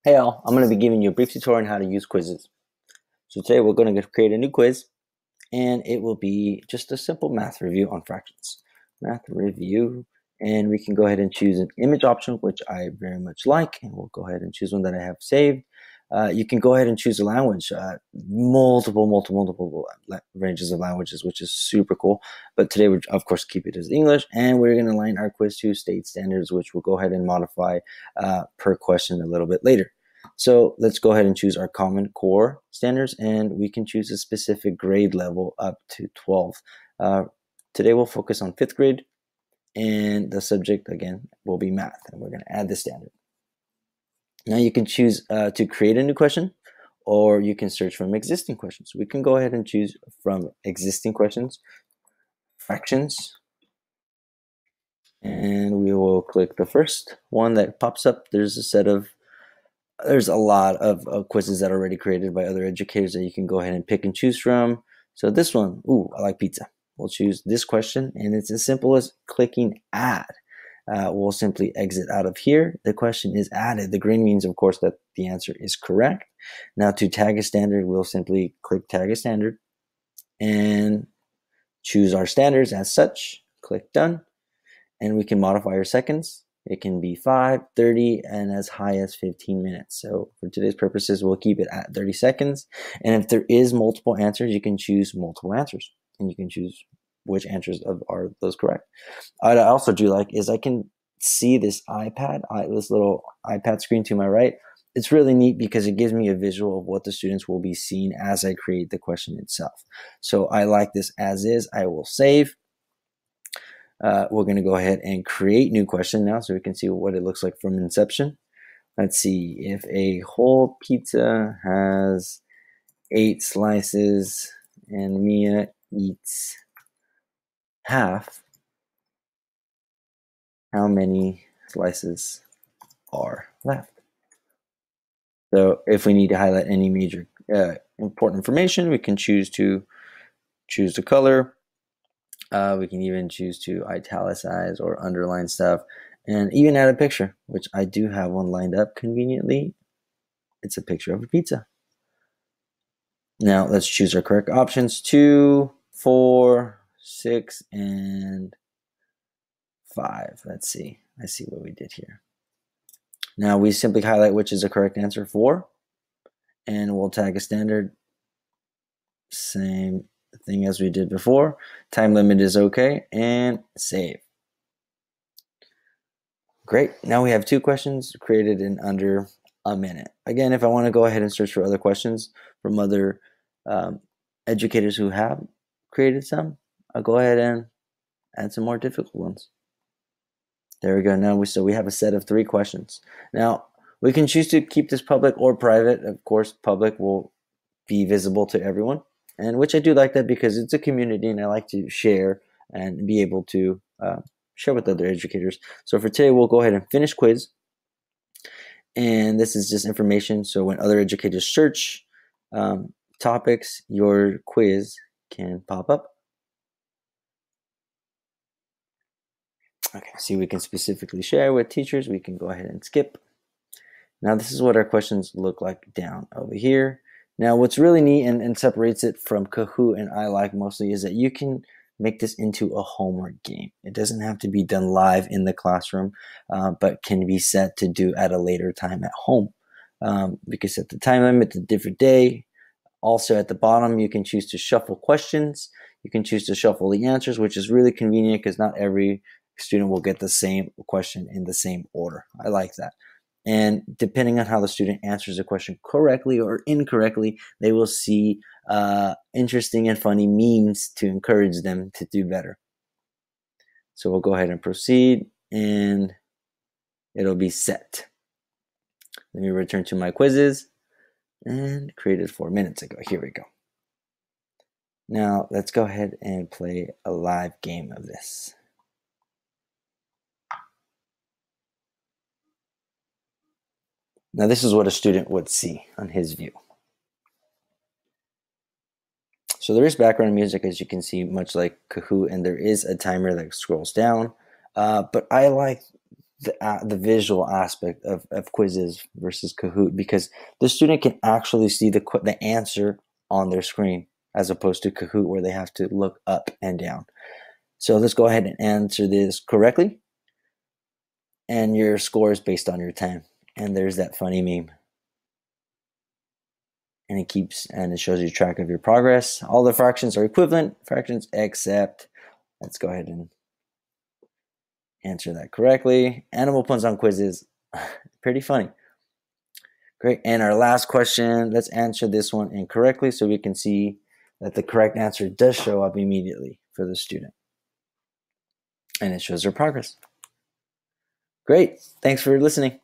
Hey all, I'm going to be giving you a brief tutorial on how to use quizzes. So today we're going to create a new quiz, and it will be just a simple math review on fractions. Math review, and we can go ahead and choose an image option, which I very much like, and we'll go ahead and choose one that I have saved. You can go ahead and choose a language, multiple ranges of languages, which is super cool. But today we're, of course, keep it as English, and we're going to align our quiz to state standards, which we'll go ahead and modify per question a little bit later. So let's go ahead and choose our Common Core standards, and we can choose a specific grade level up to 12. Today we'll focus on 5th grade, and the subject, again, will be math, and we're going to add the standard. Now you can choose to create a new question, or you can search from existing questions. We can go ahead and choose from existing questions, fractions, and we will click the first one that pops up. There's a lot of quizzes that are already created by other educators that you can go ahead and pick and choose from. So this one, I like pizza. We'll choose this question, and it's as simple as clicking add. We'll simply exit out of here. The question is added. The green means, of course, that the answer is correct. Now to tag a standard, we'll simply click tag a standard and choose our standards as such. Click done, and we can modify our seconds. It can be 5, 30, and as high as 15 minutes. So for today's purposes, we'll keep it at 30 seconds. And if there is multiple answers, you can choose multiple answers, and you can choose which answers are those correct. What I also do like is I can see this this little iPad screen to my right. It's really neat because it gives me a visual of what the students will be seeing as I create the question itself. So I like this as is. I will save. We're going to go ahead and create new question now so we can see what it looks like from inception. Let's see, if a whole pizza has 8 slices and Mia eats half, how many slices are left? So if we need to highlight any major important information, we can choose the color. We can even choose to italicize or underline stuff, and even add a picture, which I do have one lined up conveniently. It's a picture of a pizza. Now let's choose our correct options: 2, 4, 6, and 5. Let's see. I see what we did here. Now we simply highlight which is the correct answer for, and we'll tag a standard. Same thing as we did before. Time limit is okay, and save. Great. Now we have 2 questions created in under a minute. Again, if I want to go ahead and search for other questions from other educators who have created some, I'll go ahead and add some more difficult ones. There we go. Now we have a set of 3 questions. Now we can choose to keep this public or private. Of course, public will be visible to everyone, and which I do like that because it's a community, and I like to share and be able to share with other educators. So for today, we'll go ahead and finish quiz. And this is just information. So when other educators search topics, your quiz can pop up. Okay, see, we can specifically share with teachers. We can go ahead and skip. Now this is what our questions look like down over here. Now what's really neat and separates it from Kahoot and iLike mostly is that you can make this into a homework game. It doesn't have to be done live in the classroom, but can be set to do at a later time at home. Because at the time limit, a different day. Also at the bottom, you can choose to shuffle questions. You can choose to shuffle the answers, which is really convenient because not every student will get the same question in the same order. I like that. And depending on how the student answers a question correctly or incorrectly, they will see interesting and funny memes to encourage them to do better. So we'll go ahead and proceed, and it'll be set. Let me return to my quizzes, and created 4 minutes ago. Here we go. Now let's go ahead and play a live game of this. Now this is what a student would see on his view. So there is background music, as you can see, much like Kahoot, and there is a timer that scrolls down. But I like the visual aspect of quizzes versus Kahoot, because the student can actually see the answer on their screen, as opposed to Kahoot where they have to look up and down. So let's go ahead and answer this correctly. And your score is based on your time. And there's that funny meme. And it shows you track of your progress. All the fractions are equivalent fractions, except, let's go ahead and answer that correctly. Animal puns on quizzes, pretty funny. Great. And our last question, let's answer this one incorrectly so we can see that the correct answer does show up immediately for the student. And it shows their progress. Great. Thanks for listening.